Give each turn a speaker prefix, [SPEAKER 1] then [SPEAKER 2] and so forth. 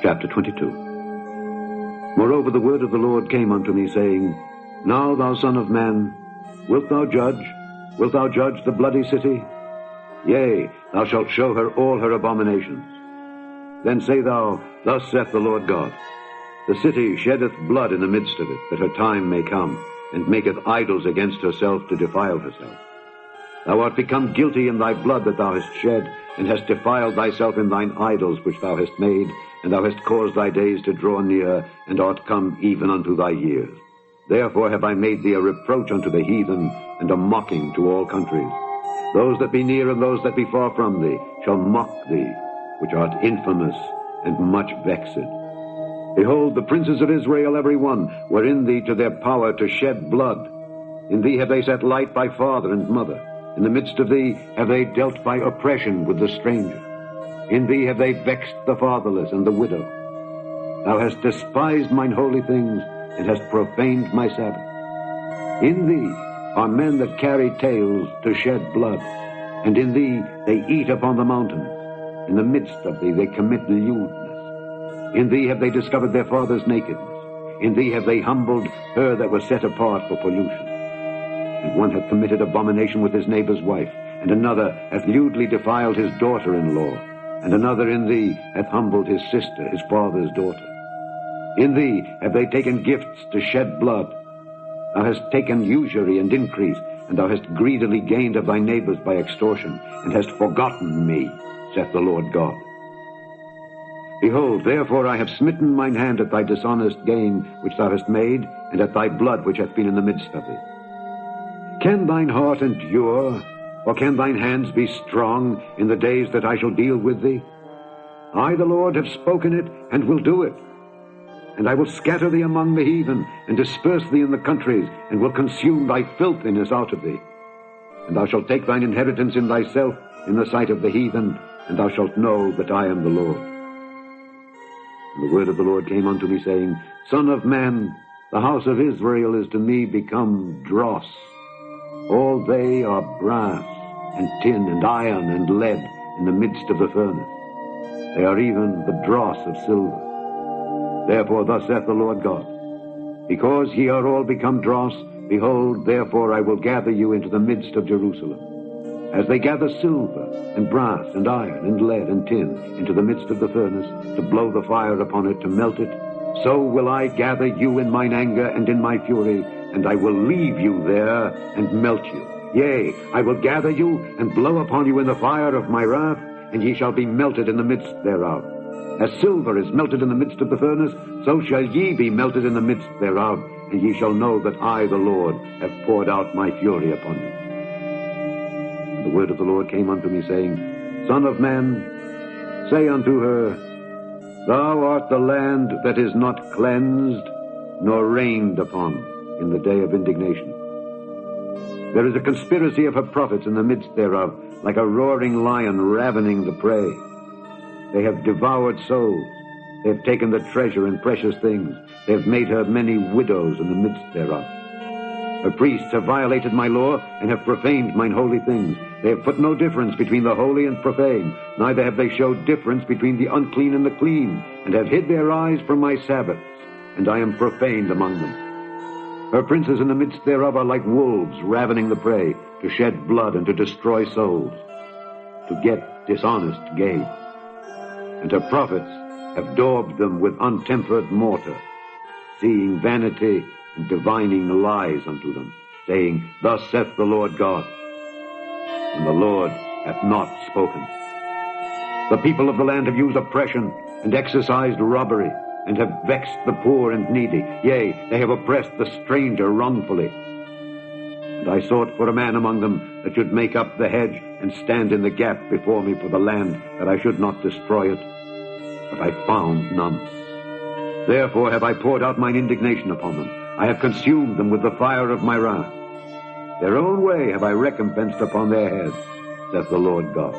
[SPEAKER 1] Chapter 22. Moreover, the word of the Lord came unto me, saying, Now, thou son of man, wilt thou judge? Wilt thou judge the bloody city? Yea, thou shalt show her all her abominations. Then say thou, Thus saith the Lord God, The city sheddeth blood in the midst of it, that her time may come, and maketh idols against herself to defile herself. Thou art become guilty in thy blood that thou hast shed, and hast defiled thyself in thine idols which thou hast made, and thou hast caused thy days to draw near, and art come even unto thy years. Therefore have I made thee a reproach unto the heathen, and a mocking to all countries. Those that be near and those that be far from thee shall mock thee, which art infamous and much vexed. Behold, the princes of Israel every one were in thee to their power to shed blood. In thee have they set light by father and mother. In the midst of thee have they dealt by oppression with the stranger. In thee have they vexed the fatherless and the widow. Thou hast despised mine holy things, and hast profaned my Sabbath. In thee are men that carry tales to shed blood, and in thee they eat upon the mountains. In the midst of thee they commit lewdness. In thee have they discovered their father's nakedness. In thee have they humbled her that was set apart for pollution. And one hath committed abomination with his neighbor's wife, and another hath lewdly defiled his daughter-in-law, and another in thee hath humbled his sister, his father's daughter. In thee have they taken gifts to shed blood. Thou hast taken usury and increase, and thou hast greedily gained of thy neighbors by extortion, and hast forgotten me, saith the Lord God. Behold, therefore I have smitten mine hand at thy dishonest gain which thou hast made, and at thy blood which hath been in the midst of thee. Can thine heart endure, or can thine hands be strong in the days that I shall deal with thee? I, the Lord, have spoken it, and will do it. And I will scatter thee among the heathen, and disperse thee in the countries, and will consume thy filthiness out of thee. And thou shalt take thine inheritance in thyself in the sight of the heathen, and thou shalt know that I am the Lord. And the word of the Lord came unto me, saying, Son of man, the house of Israel is to me become dross. All they are brass, and tin, and iron, and lead in the midst of the furnace. They are even the dross of silver. Therefore thus saith the Lord God, Because ye are all become dross, behold, therefore I will gather you into the midst of Jerusalem. As they gather silver, and brass, and iron, and lead, and tin into the midst of the furnace, to blow the fire upon it, to melt it, so will I gather you in mine anger and in my fury, and I will leave you there and melt you. Yea, I will gather you and blow upon you in the fire of my wrath, and ye shall be melted in the midst thereof. As silver is melted in the midst of the furnace, so shall ye be melted in the midst thereof, and ye shall know that I, the Lord, have poured out my fury upon you. And the word of the Lord came unto me, saying, Son of man, say unto her, Thou art the land that is not cleansed, nor rained upon in the day of indignation. There is a conspiracy of her prophets in the midst thereof, like a roaring lion ravening the prey. They have devoured souls. They have taken the treasure and precious things. They have made her many widows in the midst thereof. Her priests have violated my law, and have profaned mine holy things. They have put no difference between the holy and profane, neither have they showed difference between the unclean and the clean, and have hid their eyes from my Sabbaths, and I am profaned among them. Her princes in the midst thereof are like wolves ravening the prey, to shed blood and to destroy souls, to get dishonest gain. And her prophets have daubed them with untempered mortar, seeing vanity and divining lies unto them, saying, Thus saith the Lord God. And the Lord hath not spoken. The people of the land have used oppression and exercised robbery, and have vexed the poor and needy. Yea, they have oppressed the stranger wrongfully. And I sought for a man among them that should make up the hedge and stand in the gap before me for the land, that I should not destroy it. But I found none. Therefore have I poured out mine indignation upon them. I have consumed them with the fire of my wrath. Their own way have I recompensed upon their heads, saith the Lord God.